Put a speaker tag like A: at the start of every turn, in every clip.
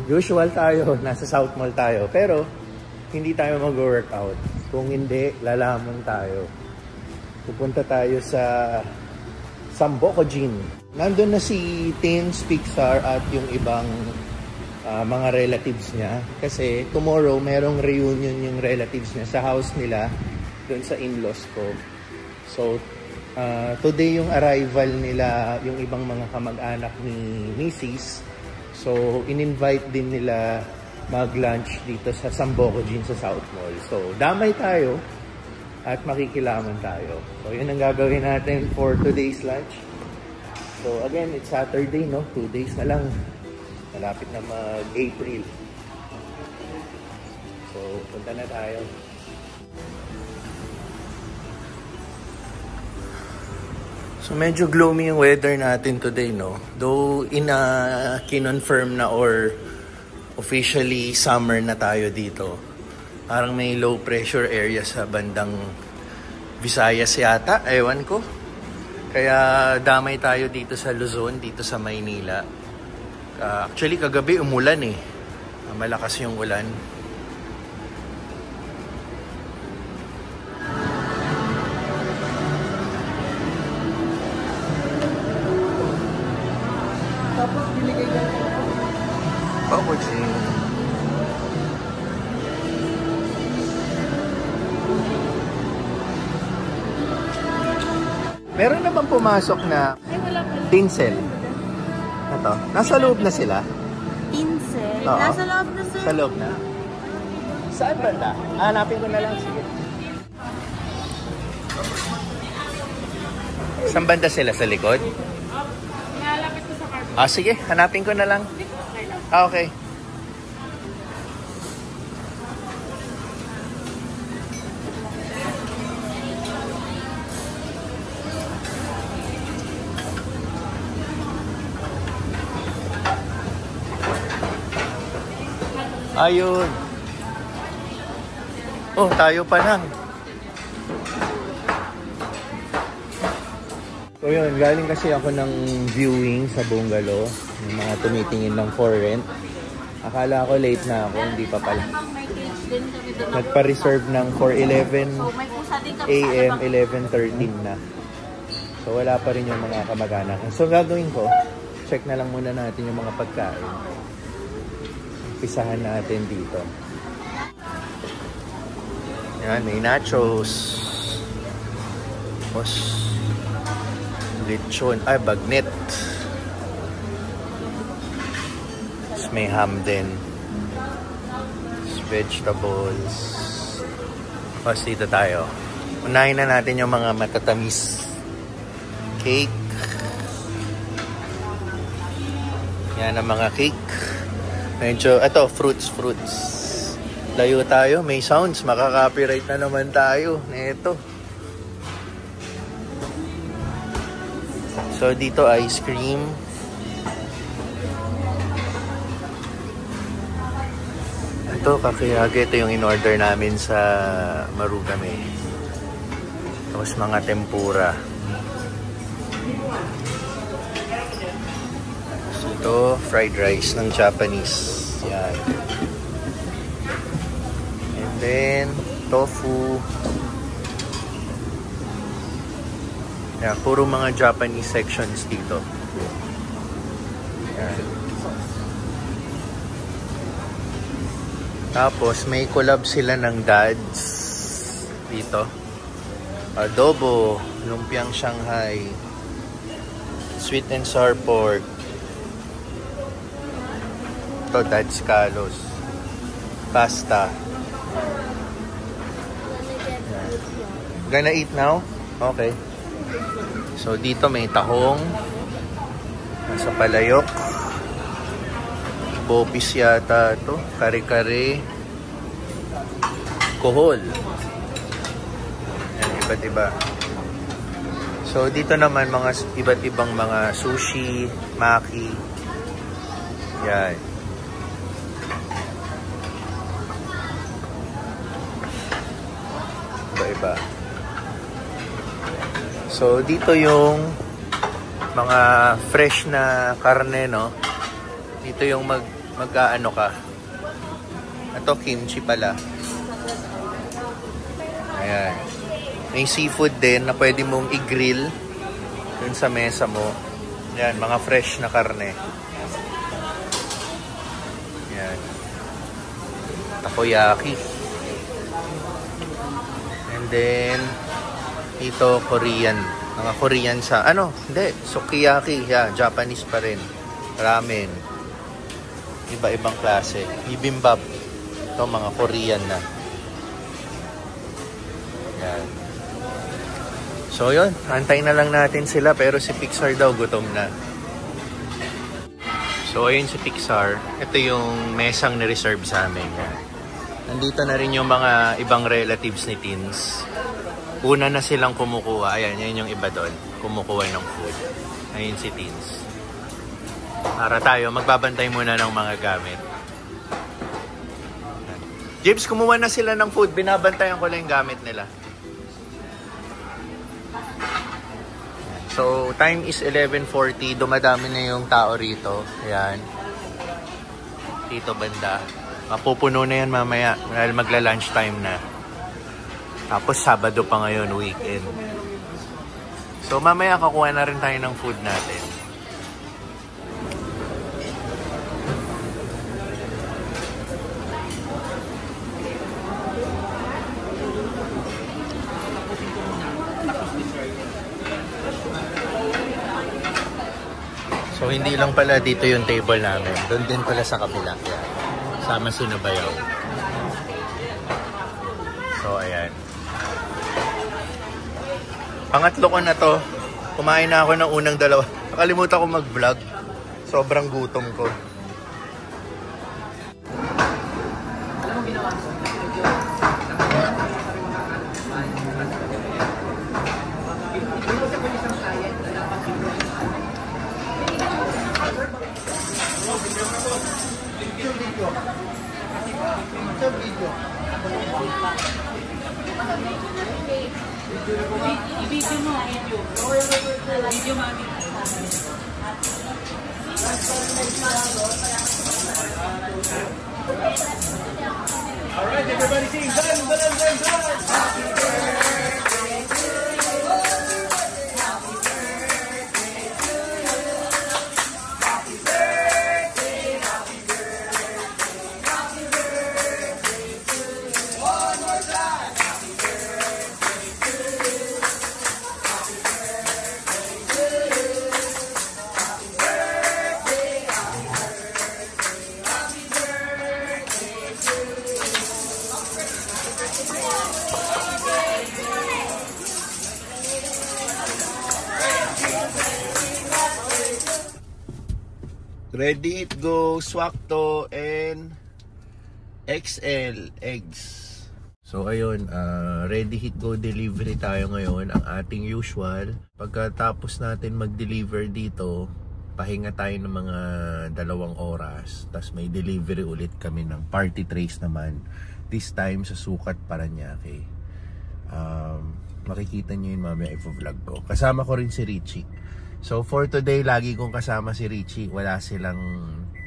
A: Usual tayo, nasa South Mall tayo. Pero, hindi tayo mag-workout. Kung hindi, lalamon tayo. Pupunta tayo sa Sambuco Gym. Nandun na si Tins, Pixar at yung ibang mga relatives niya. Kasi tomorrow, merong reunion yung relatives niya sa house nila, doon sa in-laws ko. So, today yung arrival nila, yung ibang mga kamag-anak ni Mrs. So, in-invite din nila mag-lunch dito sa Sambuco Gym sa South Mall. So, damay tayo at makikilaman tayo. So, yun ang gagawin natin for today's lunch. So, again, it's Saturday, no? 2 days na lang. Malapit na mag-April. So, punta na tayo. So medyo gloomy yung weather natin today, no? Though kinonfirm na or officially summer na tayo dito. Parang may low pressure area sa bandang Visayas yata, ewan ko. Kaya damay tayo dito sa Luzon, dito sa Maynila. Actually kagabi umulan eh. Malakas yung ulan. Meron na bang pumasok na tinsel? Ito. Nasa loob na sila?
B: Tinsel?
A: Oo.
B: Nasa loob na sila?
A: Sa loob na? Saan banda? Hanapin ko na lang. Sige. Saan banda sila? Sa likod?
B: Nalapit ko sa carpet.
A: Sige. Hanapin ko na lang. Okay. Ayun. Oh, tayo pa lang. So yun, galing kasi ako ng viewing sa bungalow. Yung mga tumitingin ng for rent. Akala ko late na ako, hindi pa pala. Nagpa-reserve ng 4:11 AM, 11:13 na. So wala pa rin yung mga kamag-anak. So gagawin ko, check na lang muna natin yung mga pagkain. Pisahan natin dito. Yan, may nachos. Tapos lechon. Ay, bagnet. Tapos may ham din. Tapos vegetables. Tapos dito tayo. Unahin na natin yung mga matatamis. Cake. Yan ang mga cake. Medyo, ito, fruits. Layo tayo, may sounds, makaka-copyright na naman tayo. Ito. So, dito ice cream. Ito, kakiyage. Ito yung in-order namin sa Marugame. Tapos mga tempura. Ito, fried rice ng Japanese. Yan. And then, tofu. Yan, puro mga Japanese sections dito. Yan. Tapos, may collab sila ng dads dito. Adobo, lumpiang Shanghai, sweet and sour pork. Ito, Dad's Kalos. Pasta. Gonna eat now? Okay. So, dito may tahong. Nasa palayok. Bopis yata ito. Kare-kare. Kohol. Yan, iba't iba. So, dito naman mga iba't ibang mga sushi, maki. Yan. Iba-iba. So, dito yung mga fresh na karne, no? Dito yung mag-ano ka. Ito, kimchi pala. Ayan. May seafood din na pwede mong i-grill dun sa mesa mo. Ayan, mga fresh na karne. Ayan. Takoyaki. And then, ito, Korean. Mga Korean sa, ano, hindi, sukiyaki. Yeah, Japanese pa rin. Ramen. Iba-ibang klase. Bibimbap. Ito, mga Korean na. Yan. So, yun. Antay na lang natin sila. Pero si Pixar daw, gutom na. So, ayun si Pixar. Ito yung mesang ni-reserve sa amin. Nandito na rin yung mga ibang relatives ni Teens. Una na silang kumukuha. Ayan, yan yung iba doon. Kumukuha ng food. Ayun si Teens. Para tayo, magbabantay muna ng mga gamit. James, kumuha na sila ng food. Binabantayan ko lang yung gamit nila. So, time is 11:40. Dumadami na yung tao rito. Ayan. Dito banda. Mapupuno na yan mamaya. Dahil magla-lunch time na. Tapos, Sabado pa ngayon, weekend. So, mamaya kakuha na rin tayo ng food natin. So, hindi lang pala dito yung table namin. Doon din pala sa kabila. Yan. Sama si Nabayaw. So, ayan. Pangatlo ko na to. Kumain na ako ng unang dalawa. Nakalimutan ko mag-vlog. Sobrang gutom ko.
B: I-video mo. Video mami.
C: Alright, everybody sing. Done. Happy birthday to you. Happy birthday to you. Happy birthday, happy birthday. Happy birthday to you. One more time. Happy birthday to you. Happy birthday to you. Happy birthday, happy birthday. Happy birthday to you.
A: Ready, it go, Swakto, and XL eggs. So ayun, ready, hit, go delivery tayo ngayon. Ang ating usual. Pagkatapos natin mag-deliver dito, pahinga tayo ng mga 2 oras. Tapos may delivery ulit kami ng party trays naman. This time sa Sukat, Paranaque. Makikita nyo yun mamaya i-vlog ko. Kasama ko rin si Richie. So for today, lagi kong kasama si Richie. Wala silang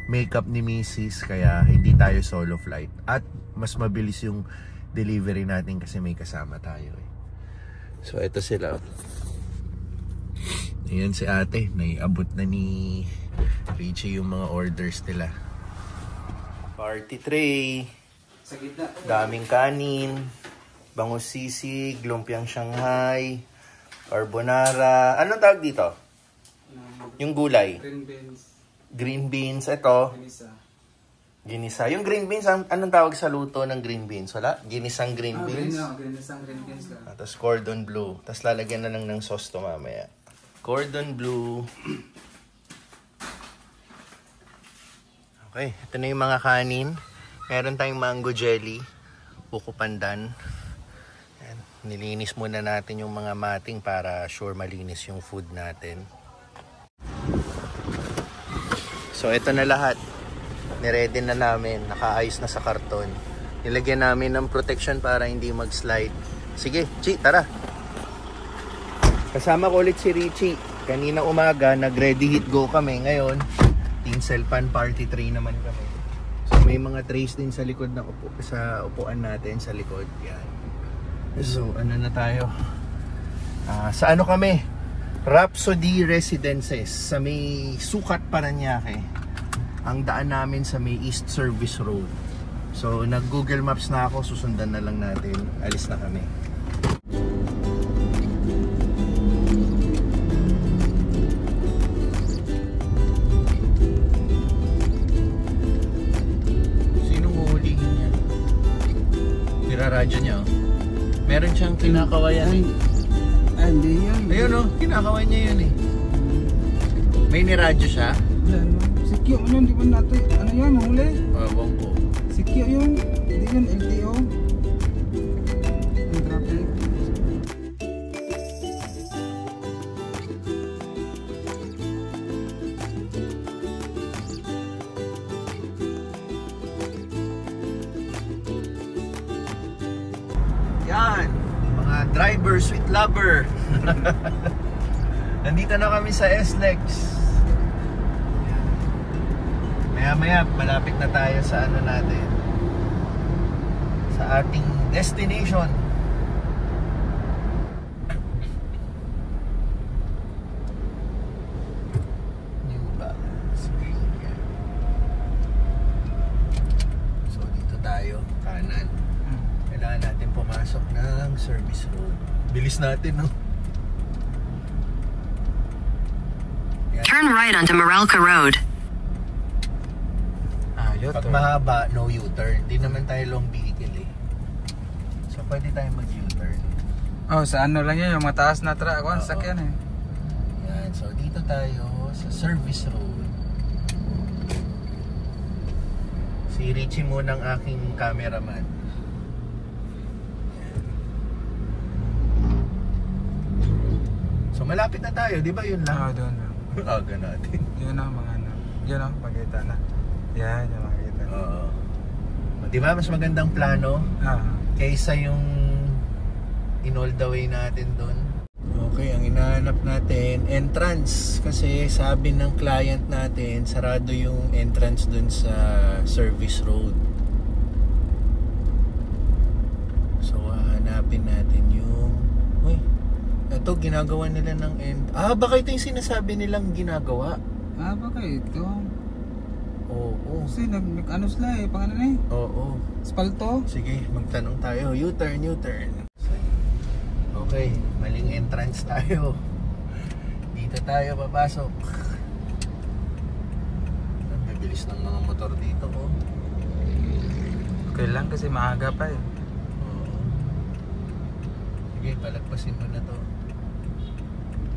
A: makeup ni Mrs. Kaya hindi tayo solo flight. At mas mabilis yung delivery natin kasi may kasama tayo eh. So ito sila. Ayan si ate. Naiabot na ni Richie yung mga orders nila. Party tray. Daming kanin. Bangus sisig. Lumpiang Shanghai. Carbonara. Anong tawag dito? Yung gulay.
D: Green beans.
A: Green beans. Ito.
D: Ginisa.
A: Ginisa. Yung green beans, anong tawag sa luto ng green beans? Wala? Ginisang green beans?
D: Ginisang green beans lang.
A: Tapos cordon bleu. Tapos lalagyan na lang ng sauce to mamaya. Cordon bleu. Okay. Ito na yung mga kanin. Meron tayong mango jelly. Buko pandan. Ayan. Nilinis muna natin yung mga mating para sure malinis yung food natin. So ito na lahat. Niready na namin. Nakaayos na sa karton. Nilagyan namin ng protection para hindi mag-slide. Sige, Chi, tara. Kasama ko ulit si Richie. Kanina umaga, nag-ready hit go kami. Ngayon, tinsel pan party tray naman kami. May mga trays din sa likod ng sa upuan natin sa likod. Yan. So, ano na tayo? Sa ano kami? Rhapsody Residences sa may Sukat, Parañaque. Ang daan namin sa may East Service Road. So, nag-Google Maps na ako. Susundan na lang natin. Alis na kami. Radyo niya, oh. Meron siyang kinakawayan.
C: Hindi yan.
A: Ayun, oh, kinakawayan niya yun eh. May niradyo siya.
C: Si Kyo, ano, di ba natin, ano yan, mahuli?
A: Wong ko.
C: Si Kyo yun, hindi yan, LTO. Yung traffic.
A: Yan, mga driver, sweet lover. Nandito na kami sa SLEX. Maya-maya, malapit na tayo sa ano natin, sa ating destination. New Balance. So, dito tayo, kanan. Kailangan natin pumasok ng service road. Bilis natin, no? Yan.
D: Turn right onto Meralco Road.
A: Pag mahaba, no U-turn. Hindi naman tayo long vehicle eh. So, pwede tayo mag-U-turn.
C: Oh, sa ano lang yun, yung mataas na truck. Ako, sakyan eh.
A: Yan. So, dito tayo sa service road. Si Richie muna ang aking cameraman. So malapit na tayo, di ba yun lang?
C: Doon lang.
A: Aga natin.
C: Yun ang mga ano. Yun ang makita na. Yan, yung makita na.
A: Oo. Di ba mas magandang plano kaysa yung in all the way natin doon? Okay, ang hinahanap natin, entrance. Kasi sabi ng client natin, sarado yung entrance doon sa service road. So hahanapin natin yung... Uy, ito ginagawa nila ng end. Baka ito yung sinasabi nilang ginagawa.
C: Baka ito.
A: Oo.
C: Kasi ano sila eh, pang ano na eh.
A: Oo.
C: Spalto.
A: Sige, magtanong tayo. U-turn, U-turn. Okay, maling entrance tayo. Dito tayo papasok. Ang bibilis ng mga motor dito, oh.
C: Okay lang kasi maaga pa eh.
A: Oo. Sige, palagpasin mo na to.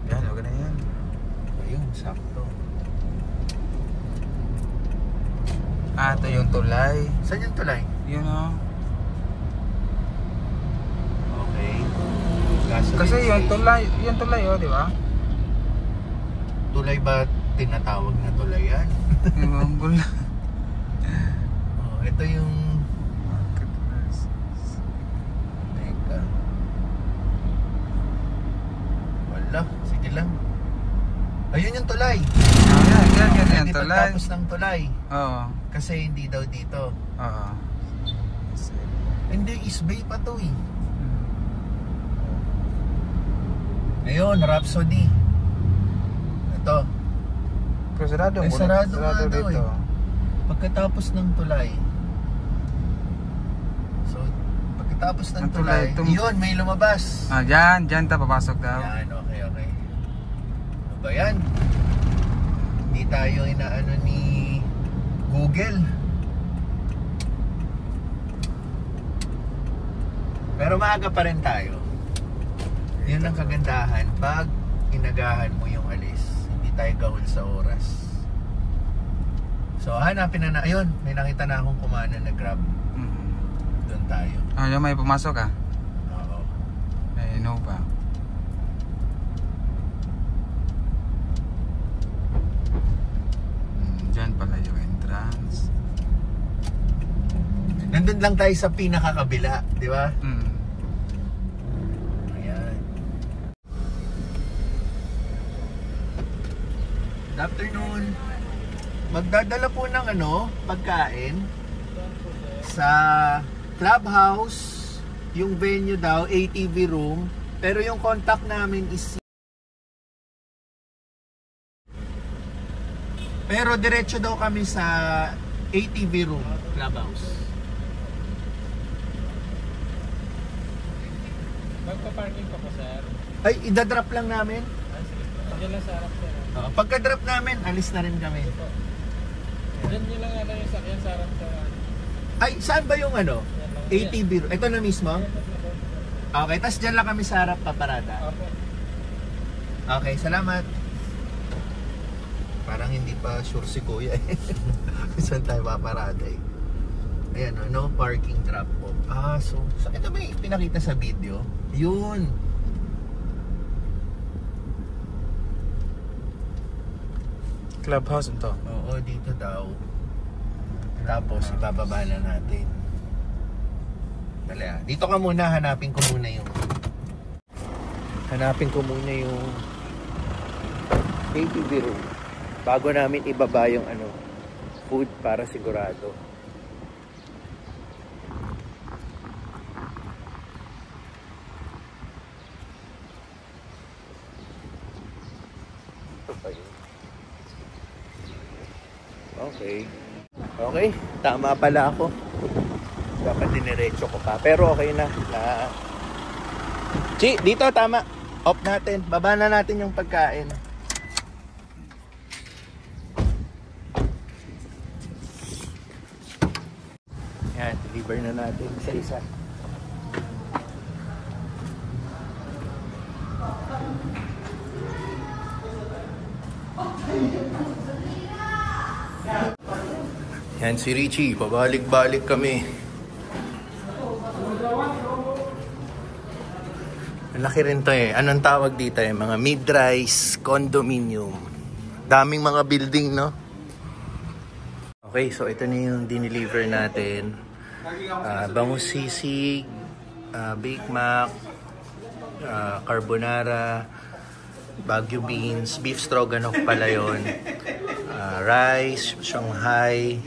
C: Yan, okay na yan.
A: Ayun, sakto.
C: Ito yung tulay.
A: Saan yung tulay?
C: Yun o.
A: Okay. Gasoline
C: Kasi yung
A: station.
C: tulay o, di ba?
A: Tulay ba tinatawag na tulay yan?
C: Yung gula.
A: Ito yung... Teka. Wala, sige lang. Ayun yung tulay.
C: Yan yung
A: Hindi
C: tulay.
A: pagtapos ng tulay.
C: Oo.
A: Kasi hindi daw dito.
C: Oo.
A: Hindi, East Bay pa to eh. Ayun, Rhapsody. Ito.
C: Pero sarado.
A: Sarado nga daw eh. Pagkatapos ng tulay. So, pagkatapos ng tulay, yun, may lumabas.
C: Dyan ta papasok daw.
A: Yan, okay. Ano ba yan? Hindi tayo inaano ni Google. Pero maaga pa rin tayo. Yun ang kagandahan pag inagahan mo yung alis. Hindi tayo gahol sa oras. So hanapin na ayun, may nakita na akong kumana na Grab. Doon tayo.
C: Yung may pumasok ah?
A: Oo.
C: May Innova. Dyan pala yung entrance.
A: Nandun lang tayo sa pinakakabila, di ba? Ayan. Good afternoon. Magdadala po ng pagkain. Sa Clubhouse, yung venue daw, ATV room. Pero yung contact namin is... Pero diretso daw kami sa ATV room, Clubhouse.
C: Magpa-parking pa po, sir.
A: Ay, idadrop lang namin.
C: Diyan lang sa harap, sir.
A: Pagka-drop namin, alis na rin kami.
C: Diyan nyo lang yung sakyan sa harap, sir.
A: Ay, saan ba yung ano? ATV room? Ito na mismo? Okay, tas dyan lang kami sa harap paparada. Okay, salamat. Parang hindi pa sure si Kuya eh. Saan tayo paparada eh. Ayan, no parking trap po. So ito ba yung pinakita sa video? Yun.
C: Clubhouse ito.
A: Oo, dito daw. Tapos ibababa na natin. Dali ah. Dito ka muna, hanapin ko muna yung ATV room bago namin ibaba yung ano, food para sigurado. Okay, tama pala ako. Dapat diniretso ko pa. Pero okay na. Chi, dito tama. Off natin. Baba na natin yung pagkain. Yan, deliver na natin isa-isa. Yan si Richie, pabalik-balik kami. Malaki rin to eh. Anong tawag dito eh? Mga mid-rise condominium. Daming mga building, no? Okay, so ito na yung dineliver natin. Bangus sisig, Big Mac, carbonara, Baguio beans, beef stroganoff pala yun. Rice, Shanghai,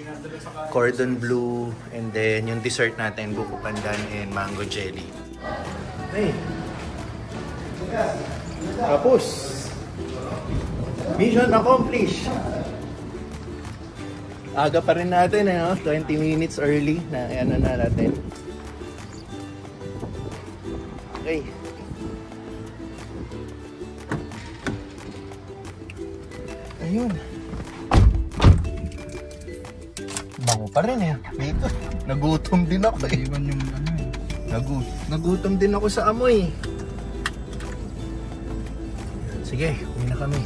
A: cordon bleu, and then yung dessert natin, buko pandan and mango jelly. Hey! Tapos! Mission accomplished! Aga pa rin natin, eh, no? 20 minutes early na ano na natin. Okay. Ayun. Bango pa rin eh. Dito. Nagutom din ako eh.
C: Iwan yung ano eh.
A: Nagutom din ako sa amoy. Sige, uwi na kami.